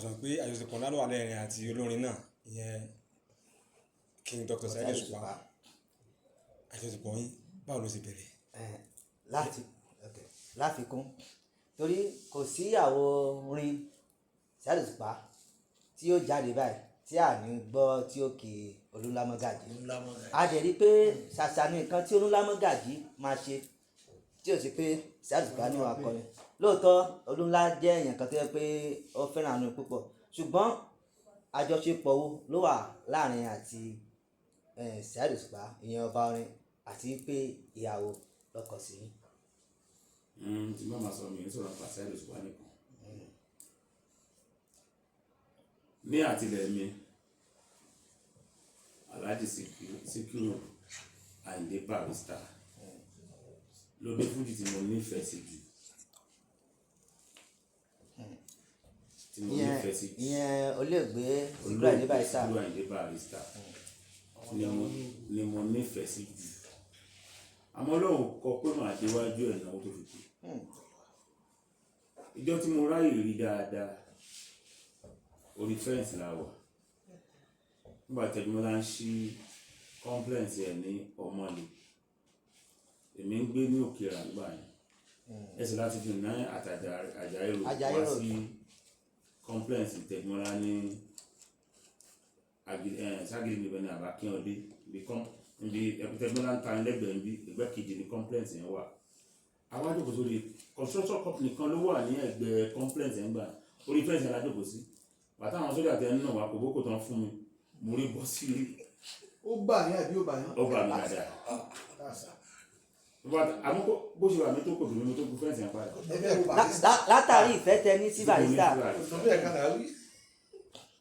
sọ pé àjọṣepọ̀ ńlá ló wà lẹ́rìn àti olórin náà ìyẹn King Dr. Saheed Òṣùpá. Àjọṣepọ̀ yín báwo ló ṣe bẹ̀rẹ̀? Láfikún torí kò sí àwo orin Saheed Òṣùpá tí yóò jáde báyìí tí a ní gbọ́ tí ó kì Olúlámọ́gàjí. A dẹ̀ rí pé ṣàṣà ní nǹkan tí Olúlámọ́gàjí máa ṣe tí ó sì pé Saheed Òṣùpá ní wàá kọrin. Lóòótọ́ Olúnlá jẹ́ èèyàn kan tó yẹ pé ó fẹ́ràn àánú púpọ̀, ṣùgbọ́n àjọṣepọ̀ wo ló wà láàrin àti Saheed Òṣùpá ìyẹn ọba orin àti pé ìyàwó lọ́kọ sí i. Tí màmá sọ mi sọ̀rọ̀ nípa Saheed Òṣùpá nìkan. Ní àtìlẹ̀ mi Alhaji Síkírù Àyìndé Barrister ló dé fújì tí mo nífẹ̀ẹ́ sí jù. Ìyẹn olóògbé Síkírù Àyìndé Barrister. Síkírù Àyìndé Barrister ni mo nífẹ̀ẹ́ sí jù. Àmọ́ Ọlọ́run kọ pé màá déwájú ẹ̀ náà tó fi kú. Ìjọ tí mo ráyè rí dáadáa orí fẹ́ǹsì la wà nígbà Tẹ́júmọ́lá ń ṣí kọ́ńplẹ̀ǹsì ẹ̀ ní Ọmọlé. Èmi ń gbé ní Òkèèrà nígbà yẹn ẹsẹ̀ láti fi ná Àjàyí Road wá sí kọ́ńplẹ̀ǹsì Tẹ́júmọ́lá ní Ságìrì níbẹ̀ ní Àbákíọ̀dé níbi Tẹ́júmọ́lá ń ta ẹlẹ́gbẹ̀ẹ́ níbi ẹgbẹ́ kejì ní kọ́ńplẹ̀ǹsì yẹn wà. Àwọn àjòkó sórí construction company kan ló wà ní ẹgbẹ́ kọ́ńplẹ̀ǹsì yẹn gbà orí fẹ́ǹsì yẹn lájòkó sí. Bàtà àwọn sójà tẹ nínú wa kò bókò tán fún mi mo rí bọ́ sí. Ó bà ní àbí ó bà ní? Ó bà mí dáadáa. Àmọ́ bó ṣe wà mí tó kò dùn mí mo tó kú fẹ́ǹsì yẹn padà. Látàrí ìfẹ́ tẹ ní sí Barrister.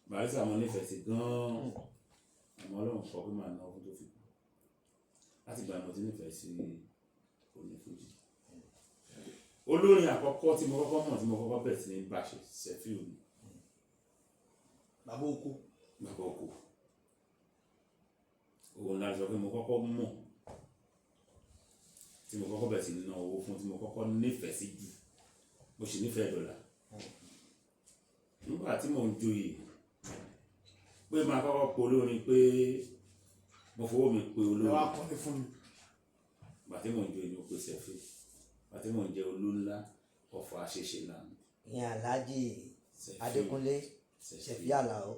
Barrister mo nífẹ̀ẹ́ sí gan-an. Àmọ́ Ọlọ́run kọ pé màá ná ọkùn tó fi kú. Láti gbà mo ti nífẹ̀ẹ́ sí onífújì. Olórin àkọ́kọ́ tí mo kọ́kọ́ mọ̀ tí mo kọ́kọ́ bẹ̀rẹ̀ sí ní bá ṣe Sefiu ni. Bàbá Oko. Òun la sọ pé mo kọ́kọ́ mọ̀ tí mo kọ́kọ́ bẹ̀rẹ̀ sí ná owó fún tí mo kọ́kọ́ nífẹ̀ẹ́ sí jù mo sì nífẹ̀ẹ́ dọ́là. Nígbà tí mò ń joyè pé máa kọ́kọ́ pe olórin pé mo fowó mi pe olórin. Ẹ wá kọ́ni fún mi. Ìgbà tí mò ń joyè ni mo pe Sefiu. Ìgbà tí mò ń jẹ Olúnlá ọ̀fọ̀ àṣeṣe náà. Ìyẹn Alhaji Adékúnlé Sefiu Àlàó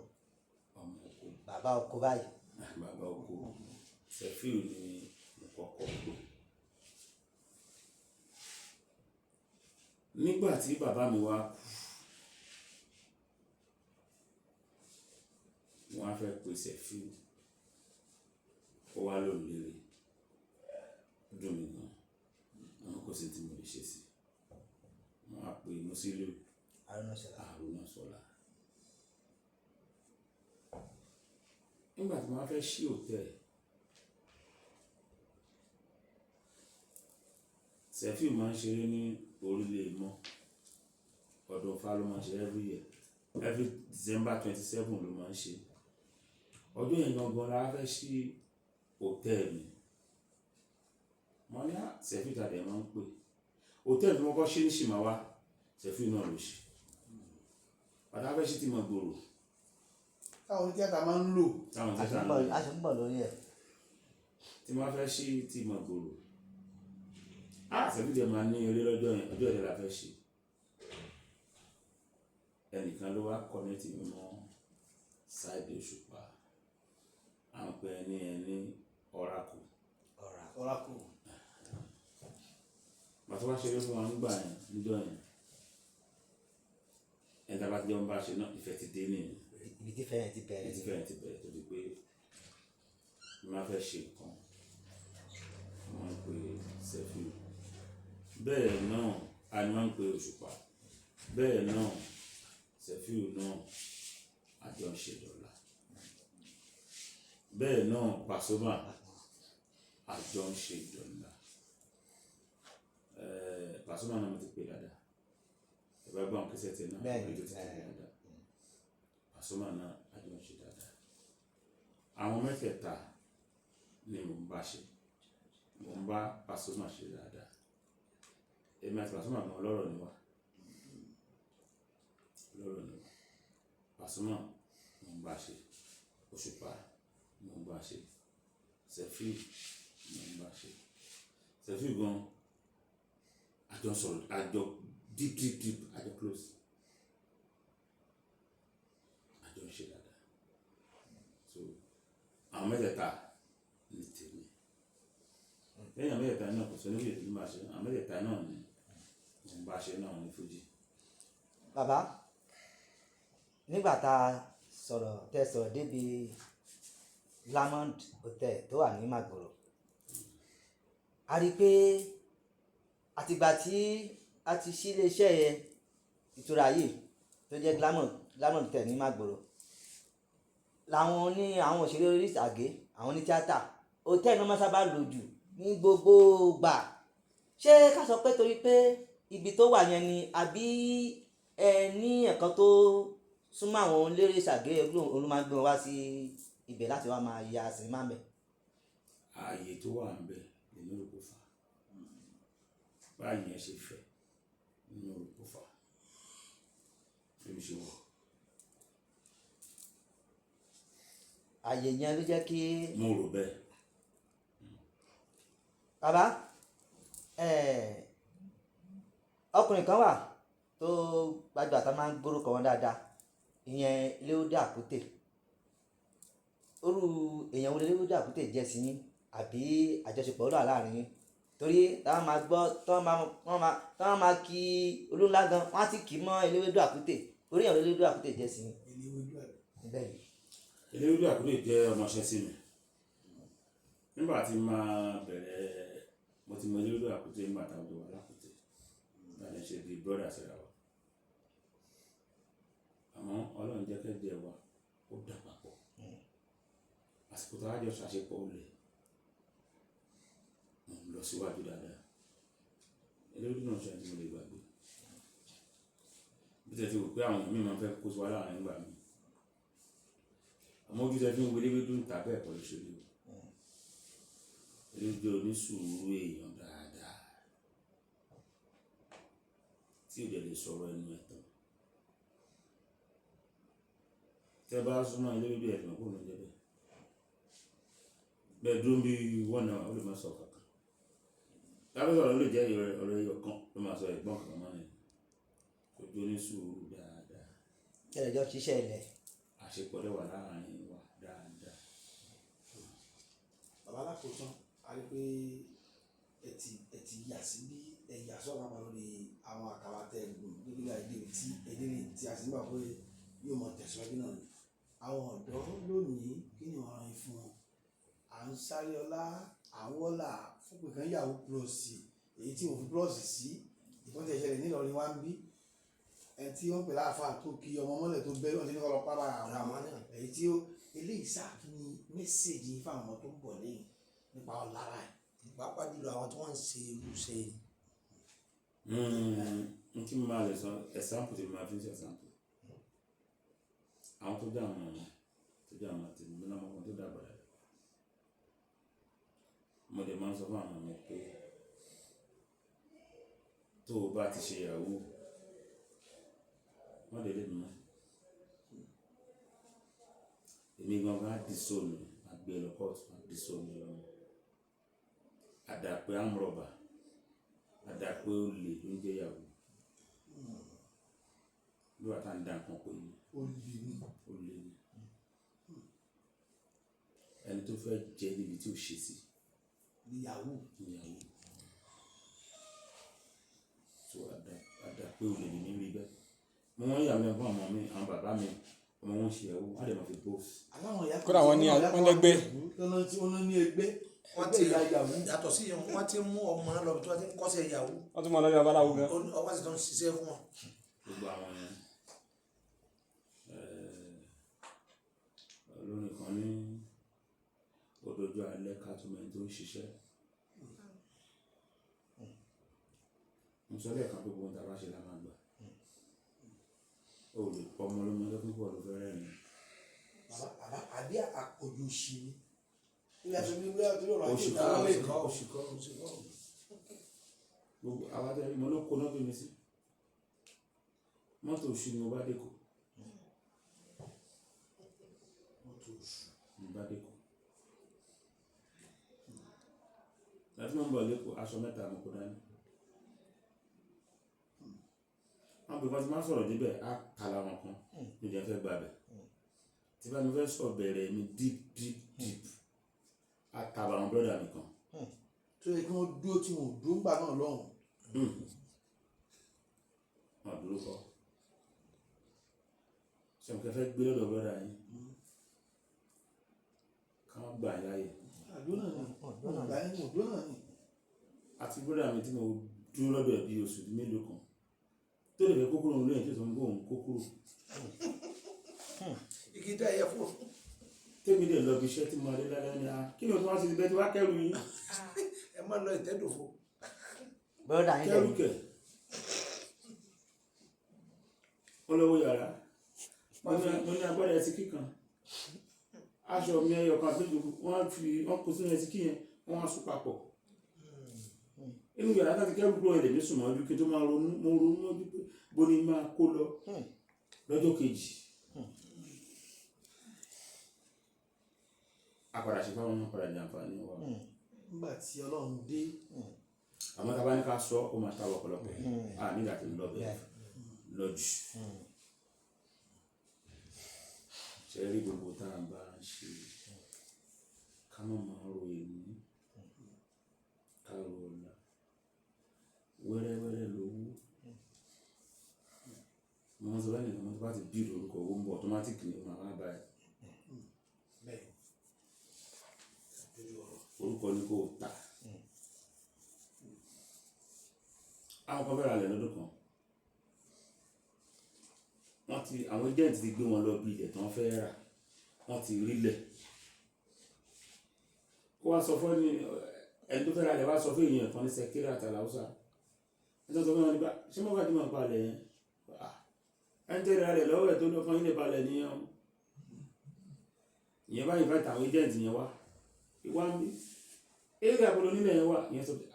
bàbá Oko báyìí. Bàbá Oko Sefiu ni mo kọ́kọ́ pè. Nígbà tí bàbá mi wá kú wọ́n á fẹ́ pe Sefiu ó wá lónìí dùn mí gan àwọn kò sí tí mo lè ṣe sí wọ́n á pe Musiliu Arúnásọlá. Nígbà tí wọ́n fẹ́ ṣí hòtẹ́ẹ̀lì Sefiu máa ń ṣeré ní orílẹ̀ mọ́ ọdún Ifá ló máa ń ṣe every December 27 ló máa ń ṣe. Ọdún yẹn gangan la fẹ́ ṣí hòtẹ́ẹ̀lì wọ́n ní Sefiu tàdé máa ń pè hòtẹ́ẹ̀lì tí wọ́n kọ́ ṣe ní Ṣìmáwá Sefiu náà ló ṣe. Bàtà fẹ́ ṣí ti mọ̀ gbòòrò táwọn tíátà máa ń lò. A ṣe ń bọ̀ lórí ẹ̀. Tí wọ́n fẹ́ ṣí ti mọ̀ gbòòrò Sefiu jẹ́ máa ní eré lọ́jọ́ yẹn ọjọ́ yẹn la fẹ́ ṣe. Ẹnìkan ló wá kọ́nẹ́tì mi mọ́ Saheed Òṣùpá à ń pè ẹni Oracle. Bàtà wá ṣeré fún wa nígbà yẹn níjọ́ yẹn ẹ̀dá bá ti jẹun bá ṣe náà ìfẹ́ ti dé nìyẹn. Ibi tí fẹ́yìn ti bẹ̀rẹ̀. Ibi tí fẹ́yìn ti bẹ̀rẹ̀ tó di pé mo máa fẹ́ ṣe nǹkan wọ́n ń pe Sefiu. Bẹ́ẹ̀ náà a ní wọ́n ń pe Òṣùpá. Bẹ́ẹ̀ náà Sefiu náà àjọ ń ṣe dọ́là. Bẹ́ẹ̀ náà Pasuma àjọ ń ṣe dọ́là. Pasuma náà mo ti pè dáadáa. Ẹ̀bá gbọ́n kí sẹ́tì náà ètò ti pè dáadáa. Pasuma náà àjọ ń ṣe dáadáa. Àwọn mẹ́tẹ̀ẹ̀ta ni mo ń bá ṣe. Mo ń bá Pasuma ṣe dáadáa. Èmi àti Pasuma gan ọlọ́rọ̀ ni wá. Pasuma mo ń bá ṣe, Òṣùpá mo ń bá ṣe, Sefiu mo ń bá ṣe. Sefiu gan àjọ sọ̀rọ̀ àjọ deep àjọ close àjọ ń ṣe dáadáa. So àwọn mẹ́tẹ̀ẹ̀ta ní tèmi lẹ́yìn mẹ́tẹ̀ẹ̀ta náà kò sọ níbi èdè ní bá ṣe àwọn mẹ́tẹ̀ẹ̀ta náà ni mo ń bá ṣe náà ní fújì. bàbá nígbà tá a sọ̀rọ̀ débi Diamond Hotel tó wà ní Magboro a rí i pé àtìgbà tí a ti ṣí iléeṣẹ́ ìtura yìí tó jẹ́ Diamond Hotel ní Magboro làwọn ní àwọn òṣèré orí ìtàgé àwọn ní tíátà hòtẹ́ẹ̀lì náà máa sábà lò jù ní gbogbo gbà. Ṣé ká sọ pé torí pé ibi tó wà yẹn ni àbí ẹ ní ẹ̀kan tó súnmọ́ àwọn eléré ìṣàgé olùmọ̀gbọ́n wá sí ibẹ̀ láti wá máa ya sinimá mẹ́? Ààyè tó wà ń bẹ nínú òrùkọ fà báyìí yẹn ṣe fẹ́ nínú òrùkọ fà lórí ṣe wọ. Ààyè yẹn ló jẹ́ kí. Mo rò bẹ́ẹ̀. Bàbá ọkùnrin kan wà tó gbajúmọ̀ tá máa ń gbórúkọ wọn dáadáa ìyẹn Léódé Àkútè. Orú èèyàn wo Léódé Àkútè jẹ́ sí yín àbí àjọṣepọ̀ ló wà láàrin yín? Torí táwọn máa gbọ́ táwọn máa kí olúńlá gan wọ́n á ti kì í mọ́ Léódé Àkútè. Orí èèyàn Léódé Àkútè jẹ́ sí yín. Bẹ́ẹ̀ ni. Léódé Àkútè jẹ́ ọmọọṣẹ́ sí mi nígbà tí máa bẹ̀rẹ̀ mo ti mọ Léódé Àkútè nígbà táwọn tó wà lákútè láti ṣe di brother síra wa àmọ́ Ọlọ́run jẹ́ kẹ́jẹ́ wa ó dà papọ̀ àsìkò tó wájọ ṣàṣepọ̀ ó lè lọ síwájú dáadáa. Léódé náà ṣe àti mo lè gbàgbé bí tẹ́ ti wò pé àwọn míì máa fẹ́ kó sí wa láàrin nígbà míì àmọ́ ojú tẹ́ fi ń wọlé wédú ń ta bẹ́ẹ̀ pẹ̀lú ṣòro Léódé onísùúrù èèyàn dáadáa tí ò dẹ̀ lè sọ̀rọ̀ ẹnu ẹ̀ tán. Tẹ́ bá súnmọ́ Léódé ẹ̀fọn kó ló ń jẹ́ bẹ́ẹ̀ bẹ́ẹ̀ dúró bí wọ́n náà ó lè má sọ kankan lábẹ́ sọ̀rọ̀ ló jẹ́ ọ̀rọ̀ ẹyọ kan ló máa sọ ẹ̀gbọ́n kankan mọ́ ni ojú onísùúrù dáadáa. Ẹ̀rẹ̀jọ́ ṣiṣẹ́ ilẹ̀. Àṣepọ̀ dẹ̀ wà láàárín wa dáadáa. Bàbá alákòótán a rí pé ẹ ti yà sí bí ẹ̀yà sọ̀rọ̀ àpá lórí àwọn àkàwà tẹ̀ gùn níbi àìdèrè tí a sì ń gbà pé yóò mọ tẹ̀síwájú náà ni. Àwọn ọ̀dọ́ lónìí kí ni wọ́n rán fún wọn? À ń sáré ọlá àwọn ọlà fún pé kan yàwó plus èyí tí òfin plus sí ìfọ́n tẹ̀ ṣẹlẹ̀ nílọrin wá ń bí ẹ tí wọ́n pè láàfáà tó kí ọmọ mọ́lẹ̀ tó bẹ́ẹ̀ wọ́n ti ní kọ́ lọ pápá àwọn èyí tí ó eléyìí sáàkì ní mẹ́sẹ̀gì fáwọn ọmọ tó ń bọ̀ lẹ́yìn nípa ọ̀lára ẹ̀. Pàápàá jùlọ àwọn tí wọ́n ń ṣe irúṣe. N kí n máa lè sọ ẹ̀sánpù tí mo máa fi ń ṣe ẹ̀sánpù àwọn tó jẹ́ àwọn tèmi lọ́nà ọmọ tó dàgbà rẹ̀ mo dẹ̀ máa ń sọ fún àwọn ọmọ pé tó o bá ti ṣe ìyàwó wọ́n lè lè mọ́ èmi gangan á di sóòlù àgbẹ̀ lọ́kọ̀tù á di sóòlù lọ́wọ́ àdàpé àmúrọ̀bà àdàpé olè ló ń jẹ́ ìyàwó bí wàá tá à ń dá nǹkan pé olè ni ẹni tó fẹ́ jẹ́ níbi tí ò ṣe sí ìyàwó so àdàpé olè ni níbi bẹ́ẹ̀ mo wọ́n yà mí fún àwọn mi àwọn bàbá mi ọmọ wọn ṣe ẹ̀wọ́ wọ́n lè máa fi bóòsì. kódà wọ́n lẹ́gbẹ́. wọ́n ní ẹgbẹ́ wọ́n ti yàtọ̀ sí wọ́n ti mú ọmọ lọ tí wọ́n ti ń kọ́sẹ̀ ìyàwó. wọ́n tún mọ lọ́jọ́ babaláwo gan. ọwọ́ sì tó ń ṣiṣẹ́ fún wọn. gbogbo àwọn yẹn olórin kan ní òdodo alẹ́ ká tó mẹ́rin tó ń ṣiṣẹ́ mo sọ lẹ́ẹ̀kan pé gbogbo tàbá ṣe lámà gbà ó lè pọ̀ ọmọ lọ́mọ tó púpọ̀ ló fẹ́ rẹ̀ ni. bàbá àbí àpòjù sí i ilé aṣọ bí wíwá tó lọ́rọ̀ àti ìdáwọ́ lè kọ́ òṣìkọ́ gbogbo àwọn àtẹ́rí mo ló kó náà bí mi sí mọ́tò òṣù ni mo bá dé kò bá dé kọ́ láti mọ̀ ń bọ̀ lẹ́kọ̀ọ́ aṣọ mẹ́ta mo kó dání wọ́n bí wọ́n ti máa sọ̀rọ̀ débẹ̀ á kàlà wọn kan ní ìdí ẹ̀fẹ́ gbàbẹ̀ tí bá mi fẹ́ sọ bẹ̀rẹ̀ mi deep á tàbà àwọn brọ́dà mi kan. tó yẹ kí wọ́n dúró tí wọ́n dúró ńgbà náà lọ́hùn. wọ́n dúró kọ́ sọ̀nkẹ́ fẹ́ gbé lọ́dọ̀ brọ́dà yín káwọn gbà láàyè. àdúrà náà ni àti brọ́dà mi tí mo dúró lọ́dọ̀ ẹ̀ bí oṣù mélòó kan tó lè fẹ́ kókóró ń lóyìn tó sọ ń gbóhùn kókóró. igi dá ẹyẹ fún. tèmi dẹ̀ lọ bí iṣẹ́ tí mo adé lálẹ́ ní a kí ni o tún wá sí ibẹ̀ tí wá kẹ́rù yín. ẹ má lọ ìtẹ́dòfo. bọ́dà yín kẹ́rù kẹ̀ wọ́n lọ́wọ́ yàrá mo ní agbára ẹtí kíkan aṣọ mi ẹyọ kan àti wọ́n kó sínú ẹtí kí yẹn wọ́n wá sùn papọ̀ inú yàrá láti kẹ́rù kúrò ẹ̀lẹ́mí sùn mọ́ ojú kí n tó máa ronú mo ronú ojú pé bó ni máa kó lọ lọ́jọ́ kejì apàdà ṣe fáwọn ọmọ padà ní àǹfààní wa nígbà tí ọlọ́run dé. àmọ́ tá a bá ní ká sọ ó máa ta ọ̀pọ̀lọpọ̀ nígbà tí ń lọ bẹ́ẹ̀ lọ́jù ṣe rí gbogbo tá a bá ń ṣe ká má máa ro èmi ká ro ọ̀la wẹ́rẹ́wẹ́rẹ́ lówó wọ́n sọ báyìí wọ́n bá ti bí orúkọ owó ń bọ̀ automatically ní ọmọ àbá ẹ̀ orúkọ ní kò tà àwọn kan fẹ́ràn alẹ́ lọ́dún kan wọ́n ti àwọn agent ti gbé wọn lọ bí ilẹ̀ tí wọ́n fẹ́ rà wọ́n ti rílẹ̀ ó wá sọ fún ẹni tó fẹ́ ra ilẹ̀ wá sọ fún èèyàn kan ní sẹ́kírì àtàlà Haúsá ẹni tó sọ fún wọn nípa ṣé mọ́ fàájì máa palẹ̀ yẹn ẹni tẹ́lẹ̀ rẹ̀ lọ́wọ́ ẹ̀ tó lọ́kàn yín lè balẹ̀ nìyẹn ìyẹn báyìí fẹ́ tàwọn agent yẹn wá ìwá ń bí eré àbúrò nílẹ̀ yẹn wà ìyẹn sọ pé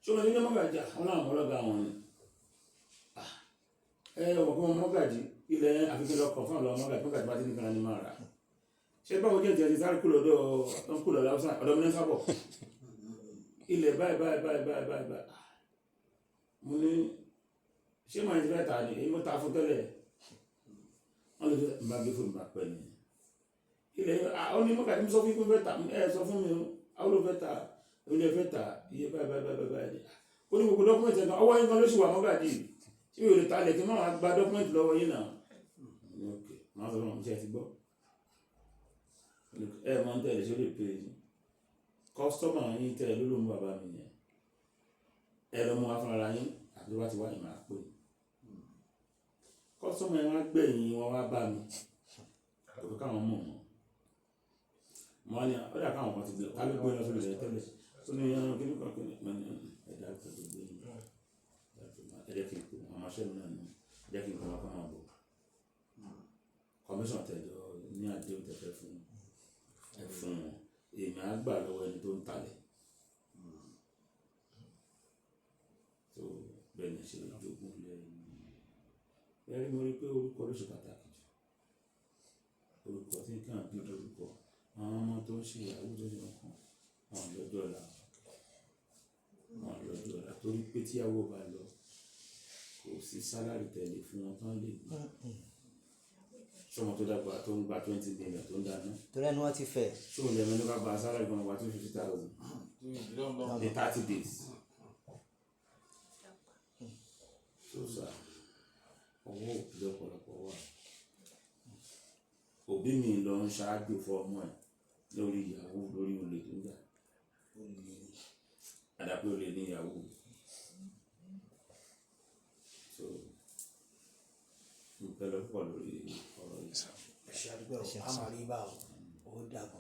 ṣé wọn ní ní mọ́gàjì àwọn làwọn ọlọ́gà wọn ni ọmọ kí wọn mọ́gàjì ilẹ̀ àfikún lọ́kọ̀ fún àwọn mọ́gàjì bá ti nìkan ní máa rà ṣé báwo jẹ́ ìjẹ́ ti sáré kúlọ̀ láwùsá ọ̀dọ́ mi ní sábọ̀ ilẹ̀ báyìí mo ní ṣé màá ti fẹ́ tà ní èyí mo ta fún tẹ́lẹ̀ wọ́n lè fẹ́ bá gbé fún mi bá pẹ́ ni ilẹ̀ ó ní mọ́gàjì sọ fún mi fẹ́ tà sọ fún mi àwọn olùfẹ́ tà ilé fẹ́ tà iye báyìí ó ní gbogbo dọ́kúmẹ̀ntì ẹ̀kan ọwọ́ yín kan ló sì wà mọ́gàjì tí yóò lè ta lẹ̀ kí máa gba dọ́kúmẹ̀ntì lọ́wọ́ yín náà ok máa sọ fún ọmọ iṣẹ́ ti gbọ́ ẹ máa ń tẹ̀lé ṣé ó lè pè é kọ́sítọ́mà yín tẹ̀lé ló ló mú bàbá mi yẹn ẹ lọ mú wa fúnra yín àbí wá ti wá ìmọ̀ àpò yìí kọ́sítọ́mà yẹn wá gbẹ̀yìn wọn wá bá mi àbí káwọn mọ̀ wọn ní ọ̀dà káwọn kan ti gbé ká ló gbé lọ sórí rẹ̀ tẹ́lẹ̀ tó ní ẹran kí ní kan kí ní ẹ̀dá tó gbé yín ẹ̀jẹ̀ kí n pè àwọn aṣẹ́nu náà ní ẹ̀jẹ̀ kí n pè wọn kọ́ máa bọ̀ kọmíṣọ̀n tẹ̀jọ ní àdéhùn tẹ̀fẹ́ fún ẹ̀fún èmi á gbà lọ́wọ́ ẹni tó ń talẹ̀ tó bẹ́ẹ̀ ni ṣe jogún lẹ́yìn ẹ̀rí mo rí pé orúkọ ló ṣe pàtàkì jù orúkọ tí kí n bí orúkọ àwọn ọmọ tó ń ṣe ìyàwó tó ṣe nǹkan wọn lọ́jọ́ ọ̀la torí pé tíyàwó bá lọ kò sí sálárì tẹ̀lé fún wọn tán lè gbà sọmọ tó dàgbà tó ń gba 20 million tó ń dáná torí ẹni wọ́n ti fẹ́ ṣó lè mẹ́lú ká gba sálárì kan gba 250,000 ní 30 days tó sà owó òbí ọ̀pọ̀lọpọ̀ wà òbí mi lọ ń ṣáájú fún ọmọ ẹ̀ lórí ìyàwó lórí olè tó ń jà àdàpé olè ní ìyàwó so n pẹ̀lú pọ̀ lórí ọ̀rọ̀ yìí. ṣe àdúgbò àmàlí bá ó dàgbà.